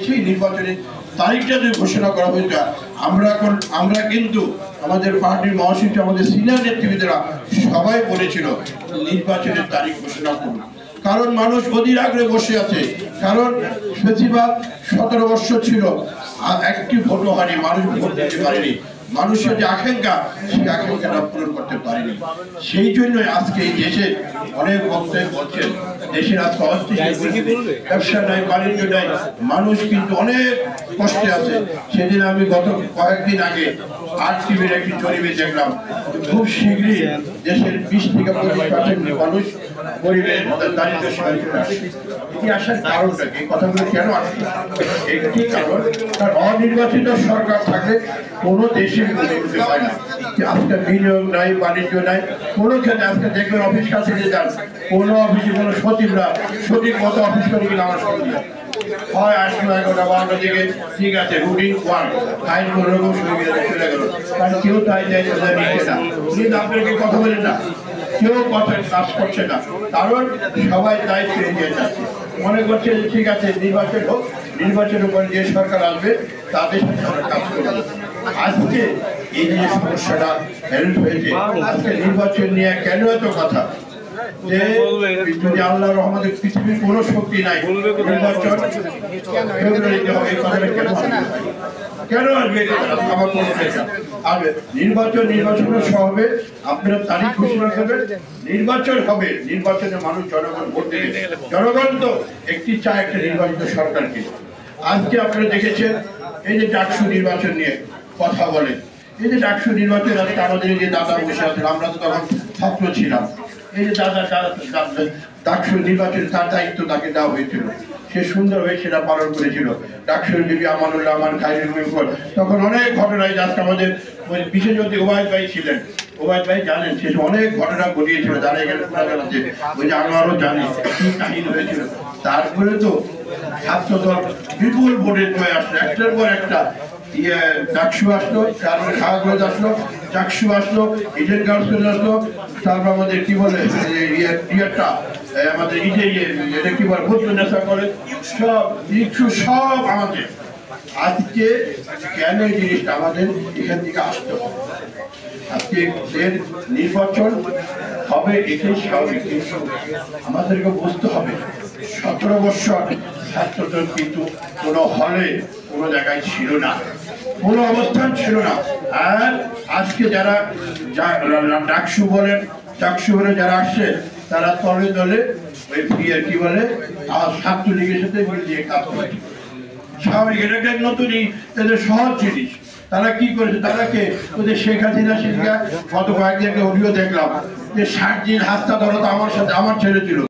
সেই নির্বাচনের তারিখটা যদি ঘোষণা করা হয়েছে আমরা কিন্তু আমাদের পার্টির মহাসচিব আমাদের সিনিয়র নেতৃবৃন্দরা সবাই বলেছিল নির্বাচনের তারিখ ঘোষণা করুন, কারণ মানুষ অধীর আগ্রহে বসে আছে। কারণ বেশিরভাগ 17 বছর ছিল একটি ভোটও হয়নি, মানুষ ভোট দিতে পারেনি, মানুষের যে আকাঙ্ক্ষা সেই আকাঙ্ক্ষাটা পূরণ করতে পারেনি। সেই জন্য আজকে এই দেশে অনেক বক্তব্য বলছেন দেশের আজকে অস্থিতিশীল, ব্যবসা নাই, বাণিজ্য নাই, মানুষ কিন্তু অনেক কষ্টে আছে। সেদিন আমি গত কয়েকদিন আগে RTVর একটি জরিপে দেখলাম খুব শীঘ্রই দেশের 20 থেকে 25% মানুষ গরিবের দারিদ্র সীমায় চলে আসে। এটি আসার কারণটা কি, কথাগুলো কেন আসছে? একটি কারণ, তার অনির্বাচিত সরকার থাকলে কোনো দেশের উন্নতি হয় না। আজকে বিনিয়োগ নাই, বাণিজ্য নাই, কোনো ক্ষেত্রে আজকে দেখবেন অফিস কাছে যান, কোনো অফিসে কোনো সচিবরা সঠিক মতো অফিস করে কিনা আমার সঙ্গে হয় আসলো 11টা 12টা দিকে, ঠিক আছে, রুটিন ওয়ান ফাইল কোনো রকম সুবিধা চলে গেল, কারণ কেউ তাই যাই নিচ্ছে না। কিন্তু আপনাকে কথা বলেন না, কেউ কথা কাজ করছে না, কারণ সবাই দায়িত্ব এগিয়ে যাচ্ছে, মনে করছে যে ঠিক আছে নির্বাচন হোক, নির্বাচনের পরে যে সরকার আসবে তাদের সাথে আমরা কাজ করব। আজকে এই যে সমস্যাটা হেল্প হয়েছে, আজকে নির্বাচন নিয়ে কেন এত কথা যে যদি আল্লাহর রহমতে পৃথিবীর কোনো শক্তি নাই, নির্বাচন ফেব্রুয়ারিতে হবে, এই কথাটা কেন আসবে? আসবে নির্বাচনের হবে, আপনারা তারিখ ঘোষণা করবেন, নির্বাচন হবে, নির্বাচনে মানুষ জনগণ ভোট দেবে। জনগণ তো একটি চায় একটা নির্বাচিত সরকারকে। আজকে আপনারা দেখেছেন এই যে ডাকসু নির্বাচন নিয়ে কথা বলেন, এই যে ডাকসু নির্বাচন আজকে আমাদের যে দাদা বসে আছেন, আমরা তো তখন ছাত্র ছিলাম, এই যে দাদা ডাকসু নির্বাচন তার দায়িত্ব তাকে দেওয়া হয়েছিল, সে সুন্দরভাবে সেটা পালন করেছিল। ডাকসুর বিবি আমানুল্লাহ আমান খায়রুল উপর তখন অনেক ঘটনায়, আজকে আমাদের বিশেষ যদি ওবায়দ ভাই ছিলেন, ওবায়দ ভাই জানেন সে অনেক ঘটনা ঘটিয়েছিল, জানা এখানে শোনা গেল যে ওই যে আনোয়ারও জানি কি কাহিনী হয়েছিল। তারপরে তো ছাত্রদল বিপুল ভোটে জয় আসলো, একটার পর একটা ডাকসু আসলো, তারপরে খাওয়াগঞ্জ আসলো, চাকসু আসলো, ইডেন গার্লস আসলো, তারপর আমাদের কি বলে ইয়েটা আমাদের এটা কি বলে ভূত নেশা করে সব কিছু সব আমাদের। আজকে কেন এই জিনিসটা আমাদের এখান থেকে আসতে হবে? আজকে নির্বাচন হবে, এটাই স্বাভাবিক, কিন্তু আমাদেরকে বুঝতে হবে 17 বছর ছাত্রদের কিন্তু কোনো হলে কোনো জায়গায় ছিল না, কোনো অবস্থান ছিল না। আর আজকে যারা ডাকসু বলেন, চাকসু বলে যারা আসছে, তারা তলে তলে ওই কি বলে ছাত্রলীগের সাথে মিলিয়ে কাজ করে। স্বাভাবিক, এটা নতুনই, এদের সহজ জিনিস। তারা কি করেছে, তারাকে ওদের শেখ হাসিনা গত কয়েকদিন অডিও দেখলাম যে 60 দিন হাসতা ধরা তো আমার সাথে আমার ছেলে ছিল।